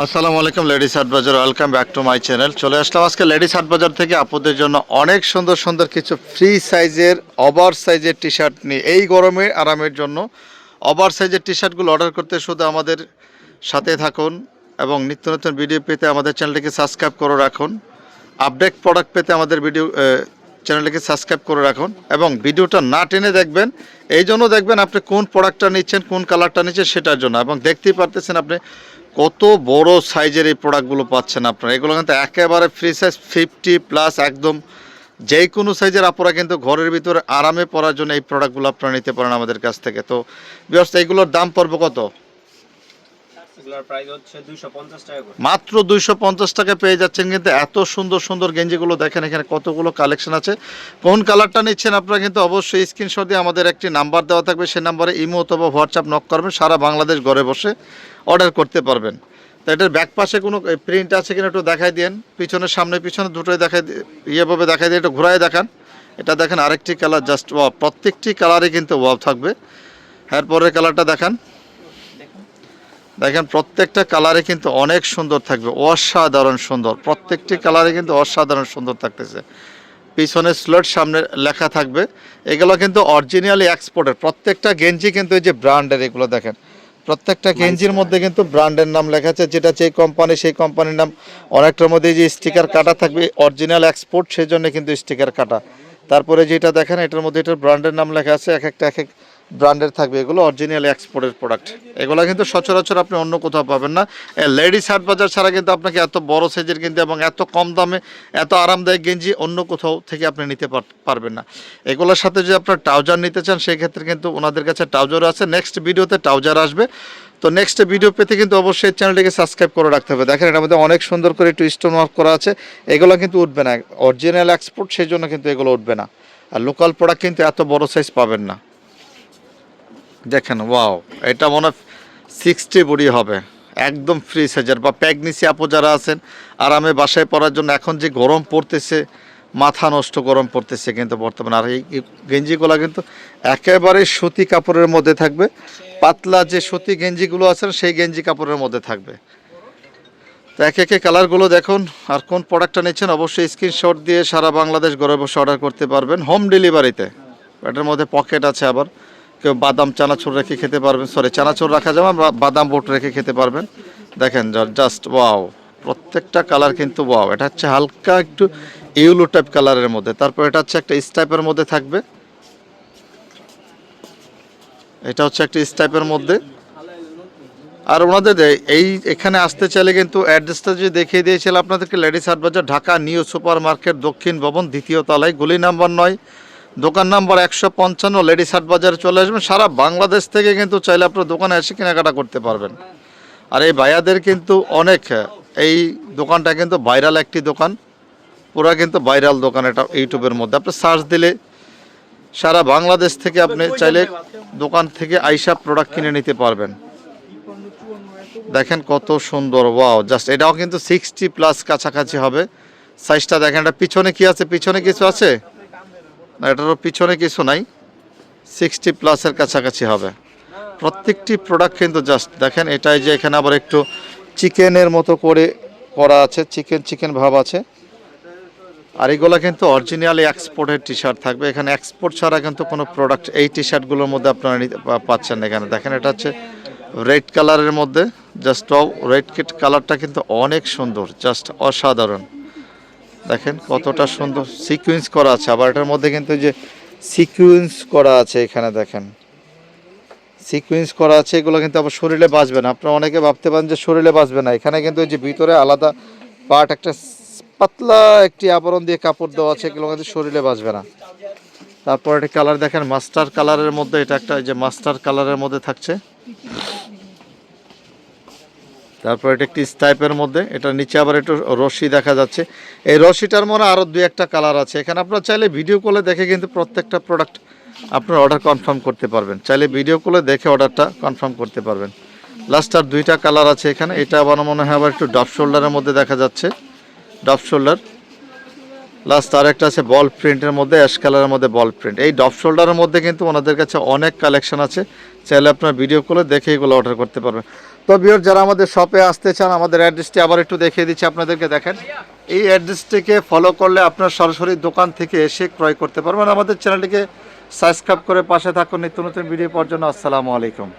আসসালামু আলাইকুম লেডিস হাট বাজার, welcome back to my channel. চলে আসলাম আজকে লেডিস হাট বাজার থেকে আপনাদের জন্য অনেক সুন্দর সুন্দর কিছু ফ্রি সাইজের ওভার সাইজের টি শার্ট নিয়ে এই গরমে আরামের জন্য ওভার সাইজের টি শার্টগুলো অর্ডার করতে শুধু আমাদের সাথে থাকুন এবং নিত্য নতুন ভিডিও পেতে আমাদের চ্যানেলটিকে সাবস্ক্রাইব করে রাখুন। আপডেট প্রোডাক্ট পেতে আমাদের চ্যানেলটিকে সাবস্ক্রাইব করে রাখুন এবং ভিডিওটা না টেনে দেখবেন। এই জন্য দেখবেন আপনি কোন প্রোডাক্টটা নিচ্ছেন, কোন কালারটা নিচ্ছেন সেটার জন্য। এবং দেখতেই পারতেছেন আপনি কত বড় সাইজের এই প্রোডাক্টগুলো পাচ্ছেন আপনারা। এগুলো কিন্তু একেবারে ফ্রি সাইজ 50+ একদম যে কোনো সাইজের আপনারা কিন্তু ঘরের ভিতরে আরামে পরার জন্য এই প্রোডাক্টগুলো আপনারা নিতে পারেন আমাদের কাছ থেকে। তো ভিউয়ার্স, এইগুলোর দাম পড়বে কত? মাত্র 250 টাকা পেয়ে যাচ্ছেন। কিন্তু এত সুন্দর সুন্দর গেঞ্জিগুলো দেখেন, এখানে কতগুলো কালেকশন আছে। কোন কালারটা নিচ্ছেন আপনারা কিন্তু অবশ্যই স্ক্রিনশট দিয়ে আমাদের একটি নাম্বার দেওয়া থাকবে, সেই নাম্বারে ইমো অথবা হোয়াটসঅ্যাপ নক করবেন, সারা বাংলাদেশ ঘরে বসে অর্ডার করতে পারবেন। তো এটার ব্যাক পাশে কোনো প্রিন্ট আছে কিনা একটু দেখাই দিন। পিছনে সামনে পিছনে দুটোই দেখাই, ইয়েভাবে দেখাই দিয়ে একটু ঘুরাই দেখান। এটা দেখেন আরেকটি কালার, জাস্ট ওয়াও, প্রত্যেকটি কালারই কিন্তু ওয়াও থাকবে। এরপরের কালারটা দেখান, দেখেন প্রত্যেকটা কালারে কিন্তু অনেক সুন্দর থাকবে, অসাধারণ সুন্দর। প্রত্যেকটি কালারে কিন্তু অসাধারণ সুন্দর থাকতেছে। পিছনে স্লট, সামনে লেখা থাকবে। এগুলো কিন্তু অরিজিনালি এক্সপোর্টের প্রত্যেকটা গেঞ্জি, কিন্তু এই যে ব্র্যান্ডের, এগুলো দেখেন প্রত্যেকটা গেঞ্জির মধ্যে কিন্তু ব্র্যান্ডের নাম লেখা আছে, যেটা যে কোম্পানি সেই কোম্পানির নাম। অনেকটার মধ্যে যে স্টিকার কাটা থাকবে, অরিজিনাল এক্সপোর্ট, সেই জন্য কিন্তু স্টিকার কাটা। তারপরে যেটা দেখেন এটার মধ্যে এটার ব্র্যান্ডের নাম লেখা আছে, এক একটা এক এক ব্র্যান্ডের থাকবে। এগুলো অরিজিনাল এক্সপোর্টের প্রোডাক্ট। এগুলো কিন্তু সচরাচর আপনি অন্য কোথাও পাবেন না। লেডিস হাট বাজার ছাড়া কিন্তু আপনাকে এত বড় সাইজের কিন্তু এবং এত কম দামে এত আরামদায়ক গেঞ্জি অন্য কোথাও থেকে আপনি নিতে পারবেন না। এগুলোর সাথে যদি আপনার ট্রাউজার নিতে চান, সেই ক্ষেত্রে কিন্তু ওনাদের কাছে ট্রাউজারও আছে। নেক্সট ভিডিওতে ট্রাউজার আসবে। তো নেক্সট ভিডিও পেতে কিন্তু অবশ্যই চ্যানেলটিকে সাবস্ক্রাইব করে রাখতে হবে। দেখেন এটার মধ্যে অনেক সুন্দর করে একটু স্টোন ওয়ার্ক করা আছে। এগুলো কিন্তু উঠবে না, অরিজিনাল এক্সপোর্ট, সেই জন্য কিন্তু এগুলো উঠবে না। আর লোকাল প্রোডাক্ট কিন্তু এত বড় সাইজ পাবেন না। দেখেন ওয়াও, এটা মনে হয় 60 বডি হবে, একদম ফ্রি সাইজের। বা প্রেগনেন্সি আপু যারা আছেন আরামে বাসায় পরার জন্য, এখন যে গরম পড়তেছে, মাথা নষ্ট গরম পড়তেছে কিন্তু বর্তমানে। আর এই গেঞ্জিগুলো কিন্তু একেবারে সুতি কাপড়ের মধ্যে থাকবে। পাতলা যে সুতি গেঞ্জিগুলো আছে সেই গেঞ্জি কাপড়ের মধ্যে থাকবে। তো একে একে কালারগুলো দেখুন। আর কোন প্রোডাক্টটা নিচ্ছেন অবশ্যই স্ক্রিনশট দিয়ে সারা বাংলাদেশ ঘরে বসে অর্ডার করতে পারবেন হোম ডেলিভারিতে। এটার মধ্যে পকেট আছে, আবার কেউ বাদাম চানাচুর রেখে খেতে পারবেন, সরি চানাচুর রাখা যাবে, বাদাম বোট রেখে খেতে পারবেন। দেখেন জাস্ট ওয়াও, প্রত্যেকটা কালার কিন্তু ওয়াও। এটা হচ্ছে হালকা একটু ইউলো টাইপ কালারের মধ্যে। তারপর এটা হচ্ছে একটা স্টাইপের মধ্যে থাকবে, এটা হচ্ছে একটা স্টাইপের মধ্যে। আর ওনাদের এখানে আসতে চাইলে কিন্তু অ্যাড্রেসটা যদি দেখিয়ে দিয়েছিল আপনাদেরকে, লেডিস হাট বাজার, ঢাকা নিউ সুপার মার্কেট, দক্ষিণ ভবন, 2য় তলায়, গলি নাম্বার 9, দোকান নাম্বার 155, লেডিস হাট বাজারে চলে আসবেন। সারা বাংলাদেশ থেকে কিন্তু চাইলে আপনার দোকানে এসে কেনাকাটা করতে পারবেন। আর এই ভাইয়াদের কিন্তু অনেক, এই দোকানটা কিন্তু ভাইরাল একটি দোকান, পুরা কিন্তু ভাইরাল দোকান। এটা ইউটিউবের মধ্যে আপনি সার্চ দিলে সারা বাংলাদেশ থেকে আপনি চাইলে দোকান থেকে আইসা প্রোডাক্ট কিনে নিতে পারবেন। দেখেন কত সুন্দর, ওয়াও জাস্ট। এটাও কিন্তু 60+ কাছাকাছি হবে সাইজটা। দেখেন এটা পিছনে কি আছে, পিছনে কিছু আছে না, এটারও পিছনে কিছু নাই, 60+ কাছাকাছি হবে প্রত্যেকটি প্রোডাক্ট কিন্তু। জাস্ট দেখেন এটাই যে এখানে আবার একটু চিকেনের মতো করে করা আছে, চিকেন ভাব আছে। আর এগুলো কিন্তু অরিজিনালি এক্সপোর্টের টি শার্ট থাকবে। এখানে এক্সপোর্ট ছাড়া কিন্তু কোনো প্রোডাক্ট এই টি শার্টগুলোর মধ্যে আপনারা পাচ্ছেন না। এখানে দেখেন এটা হচ্ছে রেড কালারের মধ্যে, জাস্ট রেড কিট কালারটা কিন্তু অনেক সুন্দর, জাস্ট অসাধারণ। দেখেন কতটা সুন্দর সিকুয়েন্স করা আছে। আবার এটার মধ্যে কিন্তু যে সিকুয়েন্স করা আছে, এখানে দেখেন সিকুয়েন্স করা আছে। এগুলো কিন্তু আবার শরীরে বাজবে না। আপনারা অনেকে ভাবতে পারেন যে শরীরে বাজবে না, এখানে কিন্তু যে ভিতরে আলাদা পার্ট, একটা পাতলা একটি আবরণ দিয়ে কাপড় দেওয়া আছে, এগুলো কিন্তু শরীরে বাজবে না। তারপর একটা কালার দেখেন মাস্টার কালারের মধ্যে, এটা একটা যে মাস্টার কালারের মধ্যে থাকছে। তারপর এটা একটি স্টাইপের মধ্যে, এটা নিচে আবার একটু রশি দেখা যাচ্ছে। এই রশিটার মনে আরও 2-1টা কালার আছে। এখানে আপনারা চাইলে ভিডিও কলে দেখে কিন্তু প্রত্যেকটা প্রোডাক্ট আপনার অর্ডার কনফার্ম করতে পারবেন। চাইলে ভিডিও কলে দেখে অর্ডারটা কনফার্ম করতে পারবেন। লাস্ট আর 2টা কালার আছে এখানে। এটা আবার মনে হয় আবার একটু ডপ শোল্ডারের মধ্যে দেখা যাচ্ছে, ডপ শোল্ডার। লাস্ট আরেকটা আছে বল প্রিন্টের মধ্যে, অ্যাশ কালারের মধ্যে বল প্রিন্ট। এই ডপ শোল্ডারের মধ্যে কিন্তু ওনাদের কাছে অনেক কালেকশন আছে, চাইলে আপনার ভিডিও কলে দেখে এগুলো অর্ডার করতে পারবেন। তো ভিউয়ার যারা আমাদের শপে আসতে চান, আমাদের অ্যাড্রেসটি আবার একটু দেখিয়ে দিচ্ছি আপনাদেরকে, দেখেন এই অ্যাড্রেসটিকে ফলো করলে আপনার সরাসরি দোকান থেকে এসে ক্রয় করতে পারবেন। আমাদের চ্যানেলটিকে সাবস্ক্রাইব করে পাশে থাকুন নিত্য নতুন ভিডিও পাওয়ার জন্য। আসসালামু আলাইকুম।